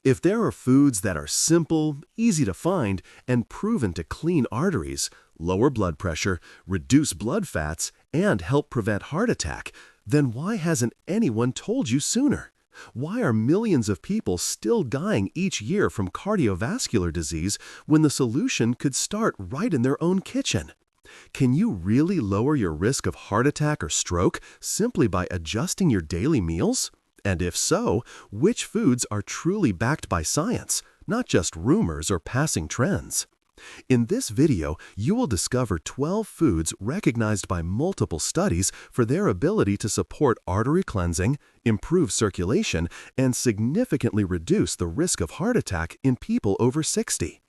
If there are foods that are simple, easy to find, and proven to clean arteries, lower blood pressure, reduce blood fats, and help prevent heart attack, then why hasn't anyone told you sooner? Why are millions of people still dying each year from cardiovascular disease when the solution could start right in their own kitchen? Can you really lower your risk of heart attack or stroke simply by adjusting your daily meals? And if so, which foods are truly backed by science, not just rumors or passing trends? In this video, you will discover 12 foods recognized by multiple studies for their ability to support artery cleansing, improve circulation, and significantly reduce the risk of heart attack in people over 60.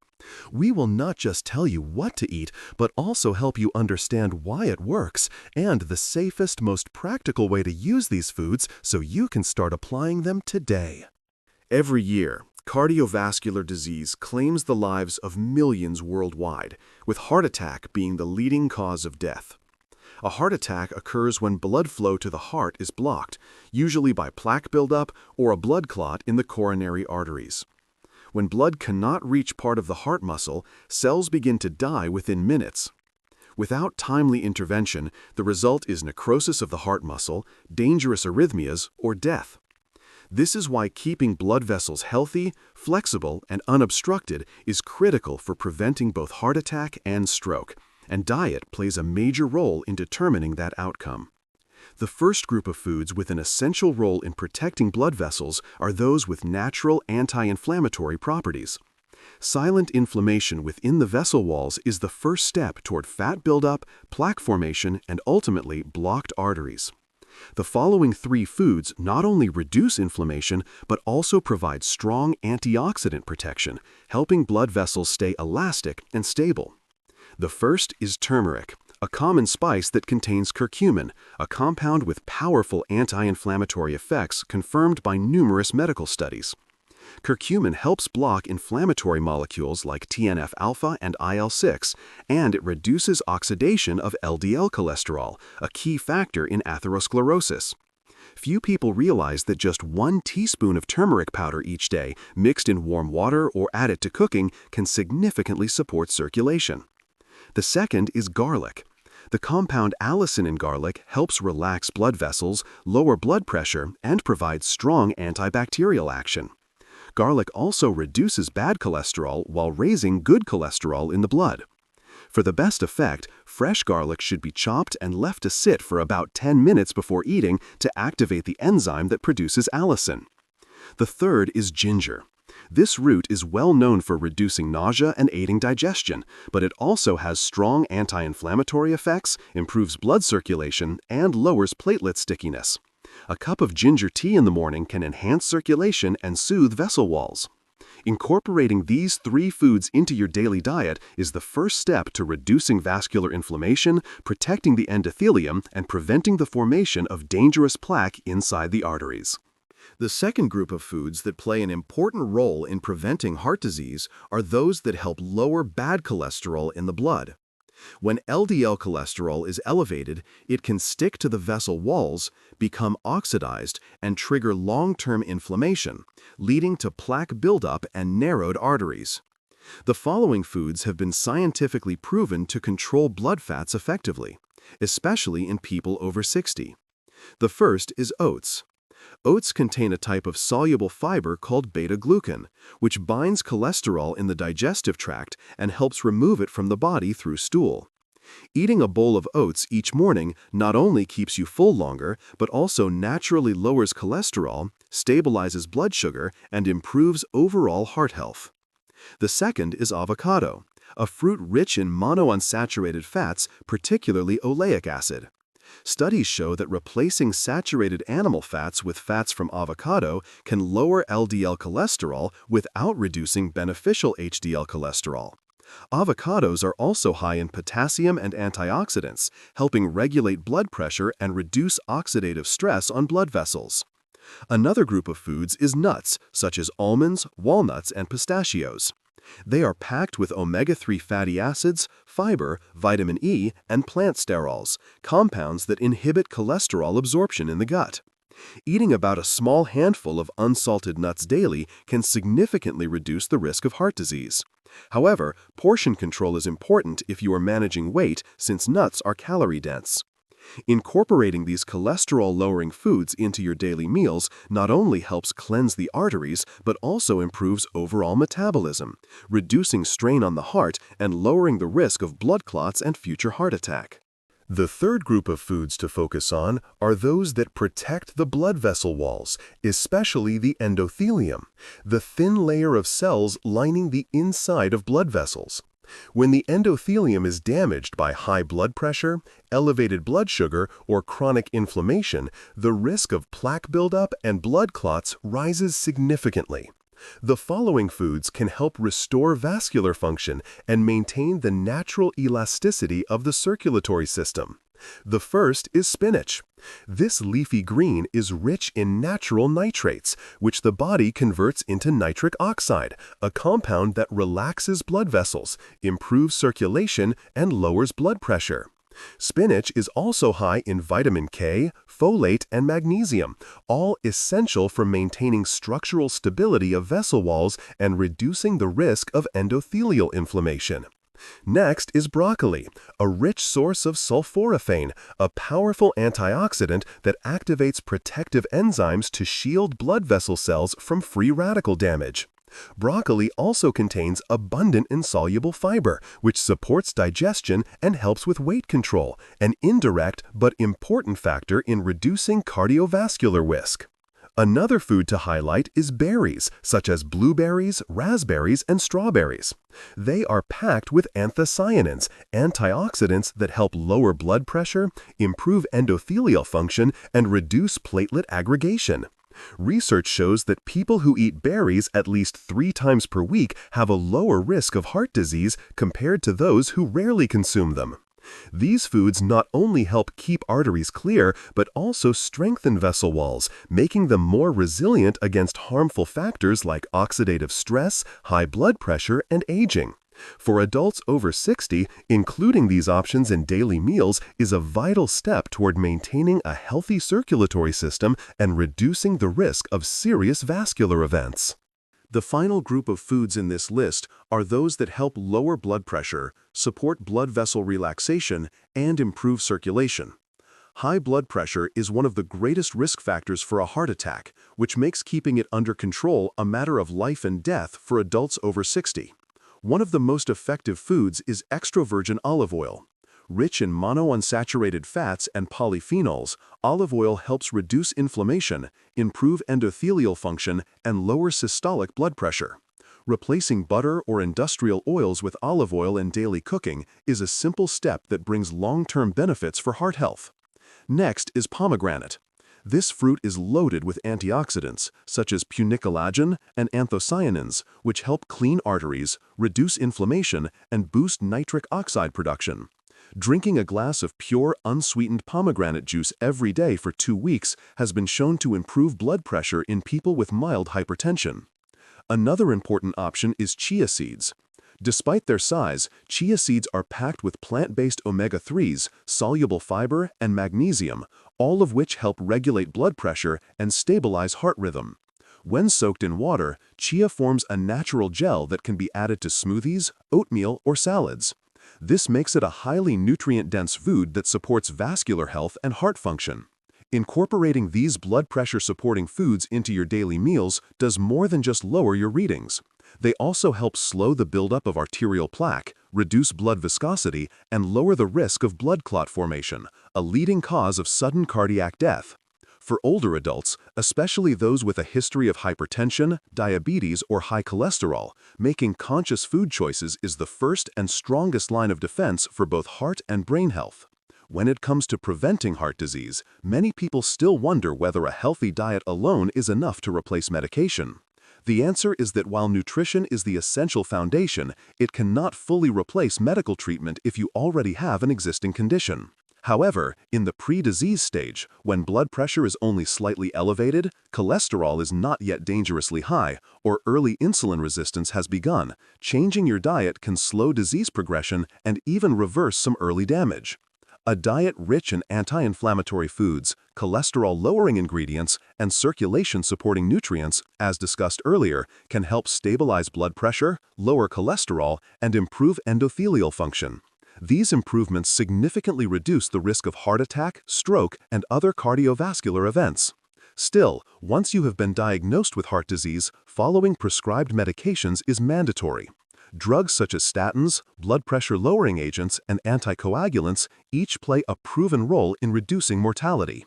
We will not just tell you what to eat, but also help you understand why it works and the safest, most practical way to use these foods so you can start applying them today. Every year, cardiovascular disease claims the lives of millions worldwide, with heart attack being the leading cause of death. A heart attack occurs when blood flow to the heart is blocked, usually by plaque buildup or a blood clot in the coronary arteries. When blood cannot reach part of the heart muscle, cells begin to die within minutes. Without timely intervention, the result is necrosis of the heart muscle, dangerous arrhythmias, or death. This is why keeping blood vessels healthy, flexible, and unobstructed is critical for preventing both heart attack and stroke, and diet plays a major role in determining that outcome. The first group of foods with an essential role in protecting blood vessels are those with natural anti-inflammatory properties. Silent inflammation within the vessel walls is the first step toward fat buildup, plaque formation, and ultimately blocked arteries. The following 3 foods not only reduce inflammation, but also provide strong antioxidant protection, helping blood vessels stay elastic and stable. The first is turmeric, a common spice that contains curcumin, a compound with powerful anti-inflammatory effects confirmed by numerous medical studies. Curcumin helps block inflammatory molecules like TNF-alpha and IL-6, and it reduces oxidation of LDL cholesterol, a key factor in atherosclerosis. Few people realize that just 1 teaspoon of turmeric powder each day, mixed in warm water or added to cooking, can significantly support circulation. The second is garlic. The compound allicin in garlic helps relax blood vessels, lower blood pressure, and provides strong antibacterial action. Garlic also reduces bad cholesterol while raising good cholesterol in the blood. For the best effect, fresh garlic should be chopped and left to sit for about 10 minutes before eating to activate the enzyme that produces allicin. The third is ginger. This root is well known for reducing nausea and aiding digestion, but it also has strong anti-inflammatory effects, improves blood circulation, and lowers platelet stickiness. A cup of ginger tea in the morning can enhance circulation and soothe vessel walls. Incorporating these 3 foods into your daily diet is the first step to reducing vascular inflammation, protecting the endothelium, and preventing the formation of dangerous plaque inside the arteries. The second group of foods that play an important role in preventing heart disease are those that help lower bad cholesterol in the blood. When LDL cholesterol is elevated, it can stick to the vessel walls, become oxidized, and trigger long-term inflammation, leading to plaque buildup and narrowed arteries. The following foods have been scientifically proven to control blood fats effectively, especially in people over 60. The first is oats. Oats contain a type of soluble fiber called beta-glucan, which binds cholesterol in the digestive tract and helps remove it from the body through stool. Eating a bowl of oats each morning not only keeps you full longer, but also naturally lowers cholesterol, stabilizes blood sugar, and improves overall heart health. The second is avocado, a fruit rich in monounsaturated fats, particularly oleic acid. Studies show that replacing saturated animal fats with fats from avocado can lower LDL cholesterol without reducing beneficial HDL cholesterol. Avocados are also high in potassium and antioxidants, helping regulate blood pressure and reduce oxidative stress on blood vessels. Another group of foods is nuts, such as almonds, walnuts, and pistachios. They are packed with omega-3 fatty acids, fiber, vitamin E, and plant sterols, compounds that inhibit cholesterol absorption in the gut. Eating about a small handful of unsalted nuts daily can significantly reduce the risk of heart disease. However, portion control is important if you are managing weight since nuts are calorie-dense. Incorporating these cholesterol-lowering foods into your daily meals not only helps cleanse the arteries, but also improves overall metabolism, reducing strain on the heart and lowering the risk of blood clots and future heart attack. The third group of foods to focus on are those that protect the blood vessel walls, especially the endothelium, the thin layer of cells lining the inside of blood vessels. When the endothelium is damaged by high blood pressure, elevated blood sugar, or chronic inflammation, the risk of plaque buildup and blood clots rises significantly. The following foods can help restore vascular function and maintain the natural elasticity of the circulatory system. The first is spinach. This leafy green is rich in natural nitrates, which the body converts into nitric oxide, a compound that relaxes blood vessels, improves circulation, and lowers blood pressure. Spinach is also high in vitamin K, folate, and magnesium, all essential for maintaining structural stability of vessel walls and reducing the risk of endothelial inflammation. Next is broccoli, a rich source of sulforaphane, a powerful antioxidant that activates protective enzymes to shield blood vessel cells from free radical damage. Broccoli also contains abundant insoluble fiber, which supports digestion and helps with weight control, an indirect but important factor in reducing cardiovascular risk. Another food to highlight is berries, such as blueberries, raspberries, and strawberries. They are packed with anthocyanins, antioxidants that help lower blood pressure, improve endothelial function, and reduce platelet aggregation. Research shows that people who eat berries at least 3 times per week have a lower risk of heart disease compared to those who rarely consume them. These foods not only help keep arteries clear, but also strengthen vessel walls, making them more resilient against harmful factors like oxidative stress, high blood pressure, and aging. For adults over 60, including these options in daily meals is a vital step toward maintaining a healthy circulatory system and reducing the risk of serious vascular events. The final group of foods in this list are those that help lower blood pressure, support blood vessel relaxation, and improve circulation. High blood pressure is one of the greatest risk factors for a heart attack, which makes keeping it under control a matter of life and death for adults over 60. One of the most effective foods is extra virgin olive oil. Rich in monounsaturated fats and polyphenols, olive oil helps reduce inflammation, improve endothelial function, and lower systolic blood pressure. Replacing butter or industrial oils with olive oil in daily cooking is a simple step that brings long-term benefits for heart health. Next is pomegranate. This fruit is loaded with antioxidants, such as punicolagen and anthocyanins, which help clean arteries, reduce inflammation, and boost nitric oxide production. Drinking a glass of pure, unsweetened pomegranate juice every day for 2 weeks has been shown to improve blood pressure in people with mild hypertension. Another important option is chia seeds. Despite their size, chia seeds are packed with plant-based omega-3s, soluble fiber, and magnesium, all of which help regulate blood pressure and stabilize heart rhythm. When soaked in water, chia forms a natural gel that can be added to smoothies, oatmeal, or salads. This makes it a highly nutrient-dense food that supports vascular health and heart function. Incorporating these blood pressure-supporting foods into your daily meals does more than just lower your readings. They also help slow the buildup of arterial plaque, reduce blood viscosity, and lower the risk of blood clot formation, a leading cause of sudden cardiac death. For older adults, especially those with a history of hypertension, diabetes, or high cholesterol, making conscious food choices is the first and strongest line of defense for both heart and brain health. When it comes to preventing heart disease, many people still wonder whether a healthy diet alone is enough to replace medication. The answer is that while nutrition is the essential foundation, it cannot fully replace medical treatment if you already have an existing condition. However, in the pre-disease stage, when blood pressure is only slightly elevated, cholesterol is not yet dangerously high, or early insulin resistance has begun, changing your diet can slow disease progression and even reverse some early damage. A diet rich in anti-inflammatory foods, cholesterol-lowering ingredients, and circulation-supporting nutrients, as discussed earlier, can help stabilize blood pressure, lower cholesterol, and improve endothelial function. These improvements significantly reduce the risk of heart attack, stroke, and other cardiovascular events. Still, once you have been diagnosed with heart disease, following prescribed medications is mandatory. Drugs such as statins, blood pressure-lowering agents, and anticoagulants each play a proven role in reducing mortality.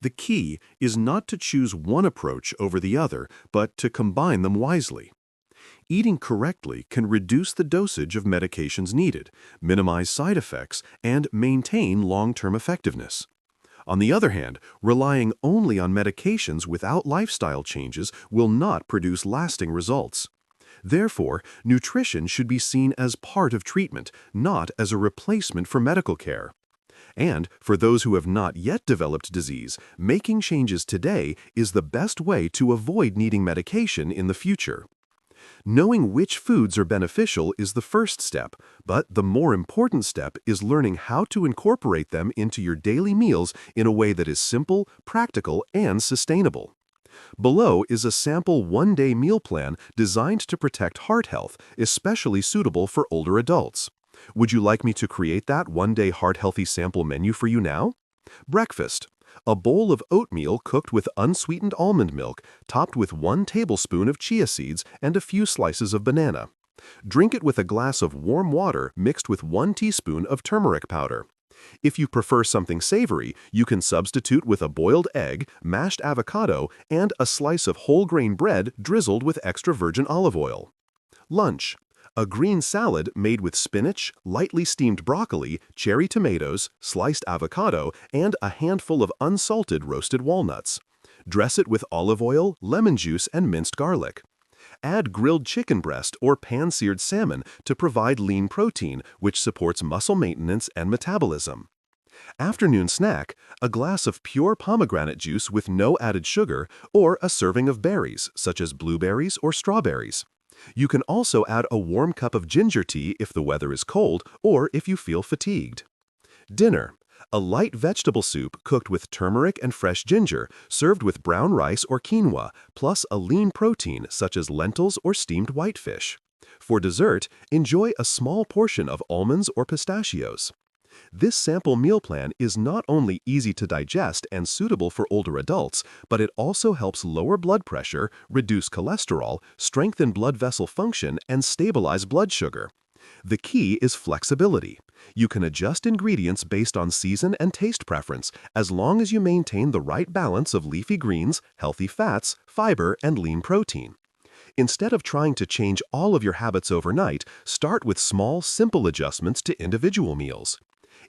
The key is not to choose one approach over the other, but to combine them wisely. Eating correctly can reduce the dosage of medications needed, minimize side effects, and maintain long-term effectiveness. On the other hand, relying only on medications without lifestyle changes will not produce lasting results. Therefore, nutrition should be seen as part of treatment, not as a replacement for medical care. And for those who have not yet developed disease, making changes today is the best way to avoid needing medication in the future. Knowing which foods are beneficial is the first step, but the more important step is learning how to incorporate them into your daily meals in a way that is simple, practical, and sustainable. Below is a sample one-day meal plan designed to protect heart health, especially suitable for older adults. Would you like me to create that one-day heart-healthy sample menu for you now? Breakfast: a bowl of oatmeal cooked with unsweetened almond milk, topped with 1 tablespoon of chia seeds and a few slices of banana. Drink it with a glass of warm water mixed with 1 teaspoon of turmeric powder. If you prefer something savory, you can substitute with a boiled egg, mashed avocado, and a slice of whole grain bread drizzled with extra virgin olive oil. Lunch: a green salad made with spinach, lightly steamed broccoli, cherry tomatoes, sliced avocado, and a handful of unsalted roasted walnuts. Dress it with olive oil, lemon juice, and minced garlic. Add grilled chicken breast or pan-seared salmon to provide lean protein, which supports muscle maintenance and metabolism. Afternoon snack: a glass of pure pomegranate juice with no added sugar, or a serving of berries, such as blueberries or strawberries. You can also add a warm cup of ginger tea if the weather is cold or if you feel fatigued. Dinner: a light vegetable soup cooked with turmeric and fresh ginger, served with brown rice or quinoa, plus a lean protein such as lentils or steamed whitefish. For dessert, enjoy a small portion of almonds or pistachios. This sample meal plan is not only easy to digest and suitable for older adults, but it also helps lower blood pressure, reduce cholesterol, strengthen blood vessel function, and stabilize blood sugar. The key is flexibility. You can adjust ingredients based on season and taste preference, as long as you maintain the right balance of leafy greens, healthy fats, fiber, and lean protein. Instead of trying to change all of your habits overnight, start with small, simple adjustments to individual meals.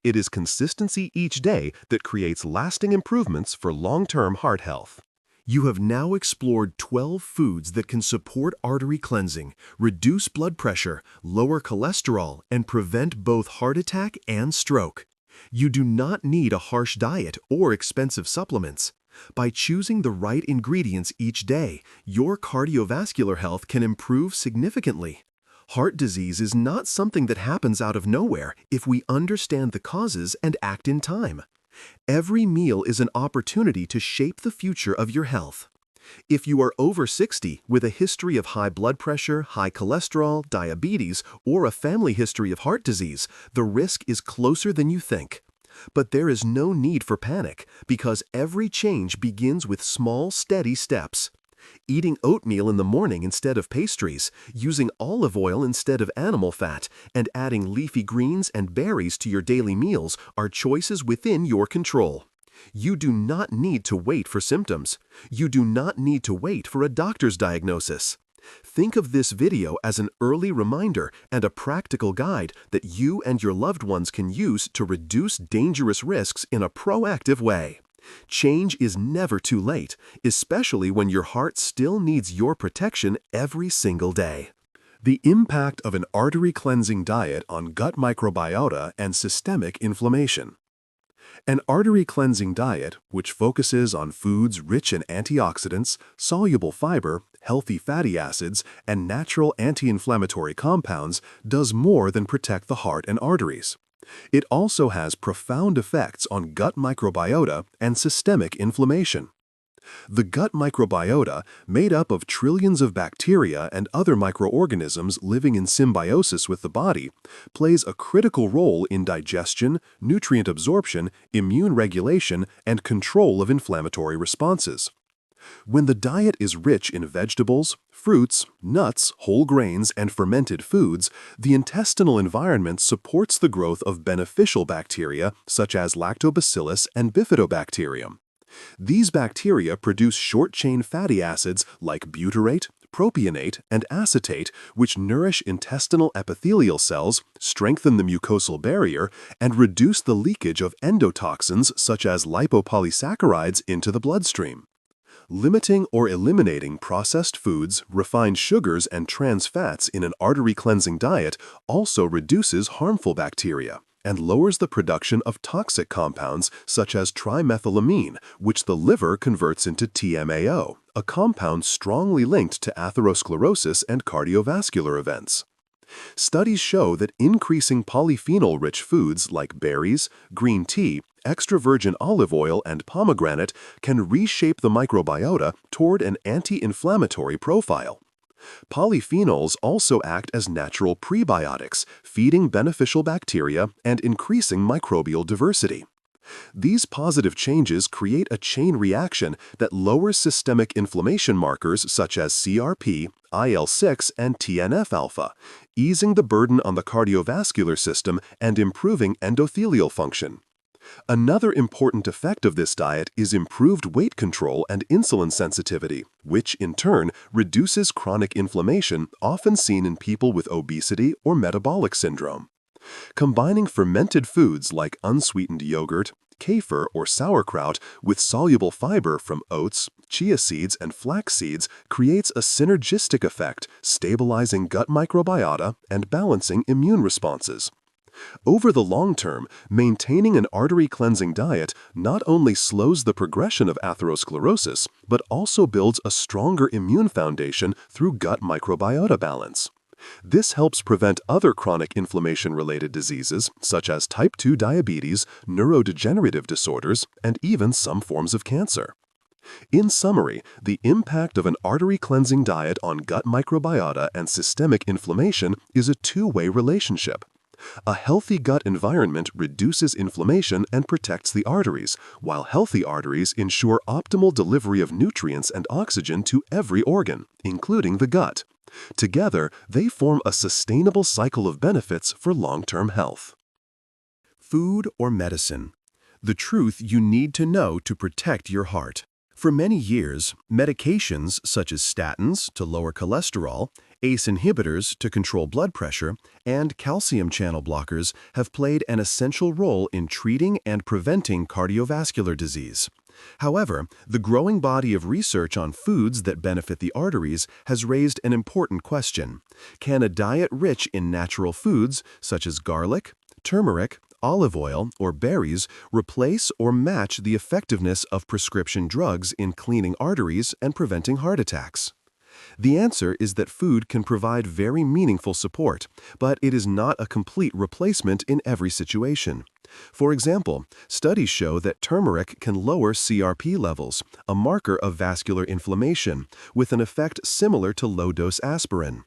It is consistency each day that creates lasting improvements for long-term heart health. You have now explored 12 foods that can support artery cleansing, reduce blood pressure, lower cholesterol, and prevent both heart attack and stroke. You do not need a harsh diet or expensive supplements. By choosing the right ingredients each day, your cardiovascular health can improve significantly. Heart disease is not something that happens out of nowhere if we understand the causes and act in time. Every meal is an opportunity to shape the future of your health. If you are over 60 with a history of high blood pressure, high cholesterol, diabetes, or a family history of heart disease, the risk is closer than you think. But there is no need for panic, because every change begins with small, steady steps. Eating oatmeal in the morning instead of pastries, using olive oil instead of animal fat, and adding leafy greens and berries to your daily meals are choices within your control. You do not need to wait for symptoms. You do not need to wait for a doctor's diagnosis. Think of this video as an early reminder and a practical guide that you and your loved ones can use to reduce dangerous risks in a proactive way. Change is never too late, especially when your heart still needs your protection every single day. The impact of an artery-cleansing diet on gut microbiota and systemic inflammation. An artery-cleansing diet, which focuses on foods rich in antioxidants, soluble fiber, healthy fatty acids, and natural anti-inflammatory compounds, does more than protect the heart and arteries. It also has profound effects on gut microbiota and systemic inflammation. The gut microbiota, made up of trillions of bacteria and other microorganisms living in symbiosis with the body, plays a critical role in digestion, nutrient absorption, immune regulation, and control of inflammatory responses. When the diet is rich in vegetables, fruits, nuts, whole grains, and fermented foods, the intestinal environment supports the growth of beneficial bacteria such as lactobacillus and bifidobacterium. These bacteria produce short-chain fatty acids like butyrate, propionate, and acetate, which nourish intestinal epithelial cells, strengthen the mucosal barrier, and reduce the leakage of endotoxins such as lipopolysaccharides into the bloodstream. Limiting or eliminating processed foods, refined sugars, and trans fats in an artery-cleansing diet also reduces harmful bacteria and lowers the production of toxic compounds such as trimethylamine, which the liver converts into TMAO, a compound strongly linked to atherosclerosis and cardiovascular events. Studies show that increasing polyphenol-rich foods like berries, green tea, extra virgin olive oil, and pomegranate can reshape the microbiota toward an anti-inflammatory profile. Polyphenols also act as natural prebiotics, feeding beneficial bacteria and increasing microbial diversity. These positive changes create a chain reaction that lowers systemic inflammation markers such as CRP, IL-6, and TNF-alpha, easing the burden on the cardiovascular system and improving endothelial function. Another important effect of this diet is improved weight control and insulin sensitivity, which, in turn, reduces chronic inflammation often seen in people with obesity or metabolic syndrome. Combining fermented foods like unsweetened yogurt, kefir, or sauerkraut with soluble fiber from oats, chia seeds, and flax seeds creates a synergistic effect, stabilizing gut microbiota and balancing immune responses. Over the long term, maintaining an artery-cleansing diet not only slows the progression of atherosclerosis, but also builds a stronger immune foundation through gut microbiota balance. This helps prevent other chronic inflammation-related diseases, such as type 2 diabetes, neurodegenerative disorders, and even some forms of cancer. In summary, the impact of an artery-cleansing diet on gut microbiota and systemic inflammation is a two-way relationship. A healthy gut environment reduces inflammation and protects the arteries, while healthy arteries ensure optimal delivery of nutrients and oxygen to every organ, including the gut. Together, they form a sustainable cycle of benefits for long-term health. Food or medicine? The truth you need to know to protect your heart. For many years, medications such as statins to lower cholesterol, ACE inhibitors to control blood pressure, and calcium channel blockers have played an essential role in treating and preventing cardiovascular disease. However, the growing body of research on foods that benefit the arteries has raised an important question. Can a diet rich in natural foods, such as garlic, turmeric, olive oil, or berries, replace or match the effectiveness of prescription drugs in cleaning arteries and preventing heart attacks? The answer is that food can provide very meaningful support, but it is not a complete replacement in every situation. For example, studies show that turmeric can lower CRP levels, a marker of vascular inflammation, with an effect similar to low-dose aspirin.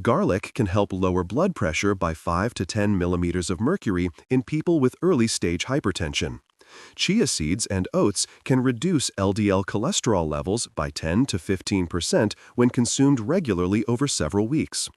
Garlic can help lower blood pressure by 5 to 10 millimeters of mercury in people with early-stage hypertension. Chia seeds and oats can reduce LDL cholesterol levels by 10 to 15% when consumed regularly over several weeks.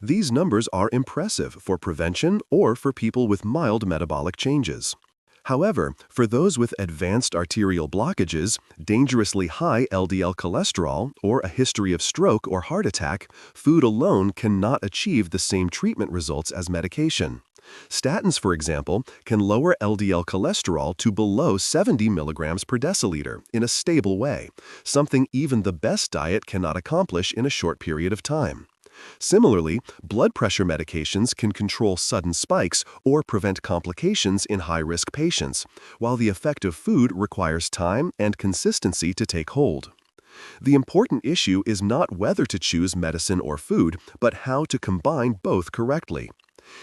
These numbers are impressive for prevention or for people with mild metabolic changes. However, for those with advanced arterial blockages, dangerously high LDL cholesterol, or a history of stroke or heart attack, food alone cannot achieve the same treatment results as medication. Statins, for example, can lower LDL cholesterol to below 70 milligrams per deciliter in a stable way, something even the best diet cannot accomplish in a short period of time. Similarly, blood pressure medications can control sudden spikes or prevent complications in high-risk patients, while the effect of food requires time and consistency to take hold. The important issue is not whether to choose medicine or food, but how to combine both correctly.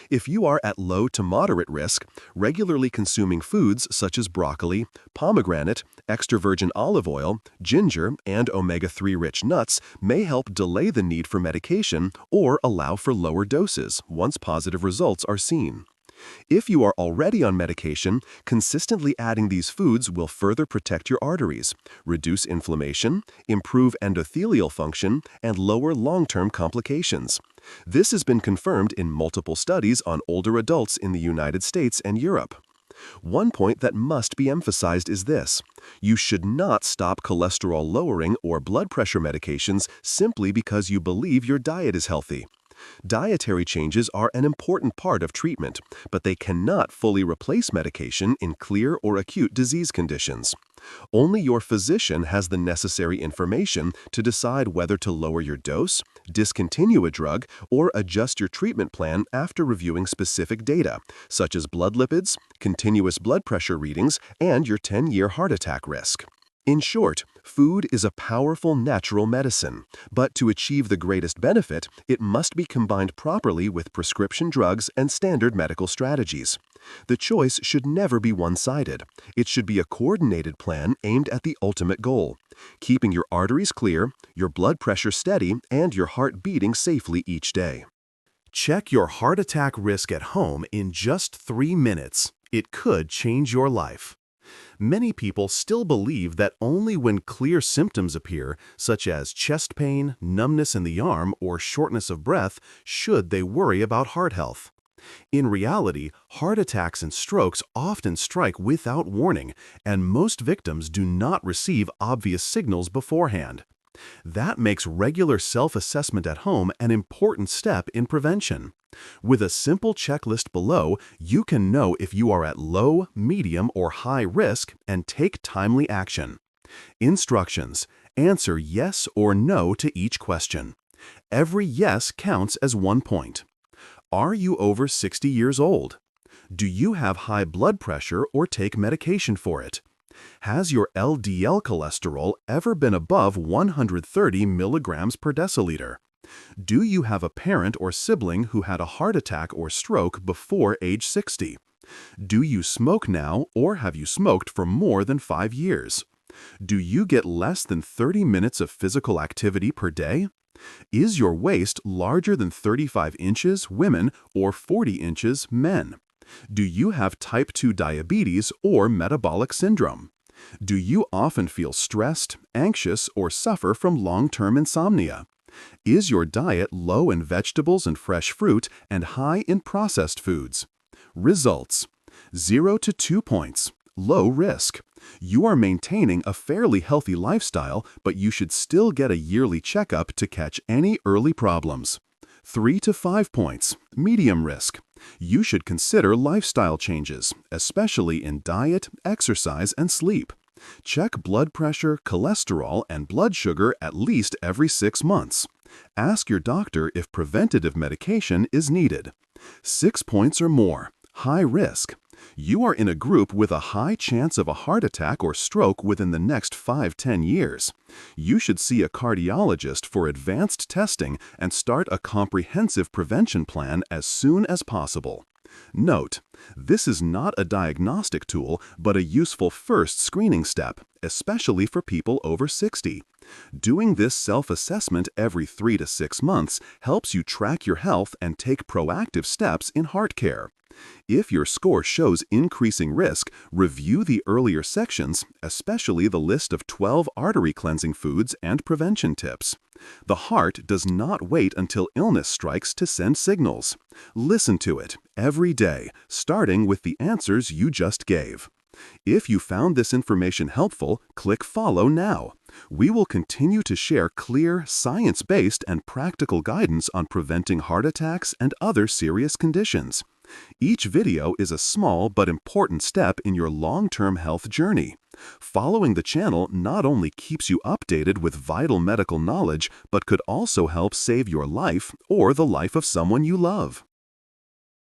If you are at low to moderate risk, regularly consuming foods such as broccoli, pomegranate, extra virgin olive oil, ginger, and omega-3 rich nuts may help delay the need for medication or allow for lower doses once positive results are seen. If you are already on medication, consistently adding these foods will further protect your arteries, reduce inflammation, improve endothelial function, and lower long-term complications. This has been confirmed in multiple studies on older adults in the United States and Europe. One point that must be emphasized is this: you should not stop cholesterol-lowering or blood pressure medications simply because you believe your diet is healthy. Dietary changes are an important part of treatment, but they cannot fully replace medication in clear or acute disease conditions. Only your physician has the necessary information to decide whether to lower your dose, discontinue a drug, or adjust your treatment plan after reviewing specific data, such as blood lipids, continuous blood pressure readings, and your 10-year heart attack risk. In short, food is a powerful natural medicine, but to achieve the greatest benefit, it must be combined properly with prescription drugs and standard medical strategies. The choice should never be one-sided. It should be a coordinated plan aimed at the ultimate goal: keeping your arteries clear, your blood pressure steady, and your heart beating safely each day. Check your heart attack risk at home in just 3 minutes. It could change your life. Many people still believe that only when clear symptoms appear, such as chest pain, numbness in the arm, or shortness of breath, should they worry about heart health. In reality, heart attacks and strokes often strike without warning, and most victims do not receive obvious signals beforehand. That makes regular self-assessment at home an important step in prevention. With a simple checklist below, you can know if you are at low, medium, or high risk and take timely action. Instructions: answer yes or no to each question. Every yes counts as 1 point. Are you over 60 years old? Do you have high blood pressure or take medication for it? Has your LDL cholesterol ever been above 130 milligrams per deciliter? Do you have a parent or sibling who had a heart attack or stroke before age 60? Do you smoke now, or have you smoked for more than 5 years? Do you get less than 30 minutes of physical activity per day? Is your waist larger than 35 inches, women, or 40 inches, men? Do you have type 2 diabetes or metabolic syndrome? Do you often feel stressed, anxious, or suffer from long-term insomnia? Is your diet low in vegetables and fresh fruit and high in processed foods? Results: 0 to 2 points. Low risk. You are maintaining a fairly healthy lifestyle, but you should still get a yearly checkup to catch any early problems. 3 to 5 points. Medium risk. You should consider lifestyle changes, especially in diet, exercise, and sleep. Check blood pressure, cholesterol, and blood sugar at least every 6 months. Ask your doctor if preventative medication is needed. 6 points or more. High risk. You are in a group with a high chance of a heart attack or stroke within the next 5–10 years. You should see a cardiologist for advanced testing and start a comprehensive prevention plan as soon as possible. Note: this is not a diagnostic tool, but a useful first screening step, especially for people over 60. Doing this self-assessment every 3 to 6 months helps you track your health and take proactive steps in heart care. If your score shows increasing risk, review the earlier sections, especially the list of 12 artery-cleansing foods and prevention tips. The heart does not wait until illness strikes to send signals. Listen to it every day, starting with the answers you just gave. If you found this information helpful, click follow now. We will continue to share clear, science-based, and practical guidance on preventing heart attacks and other serious conditions. Each video is a small but important step in your long-term health journey. Following the channel not only keeps you updated with vital medical knowledge, but could also help save your life or the life of someone you love.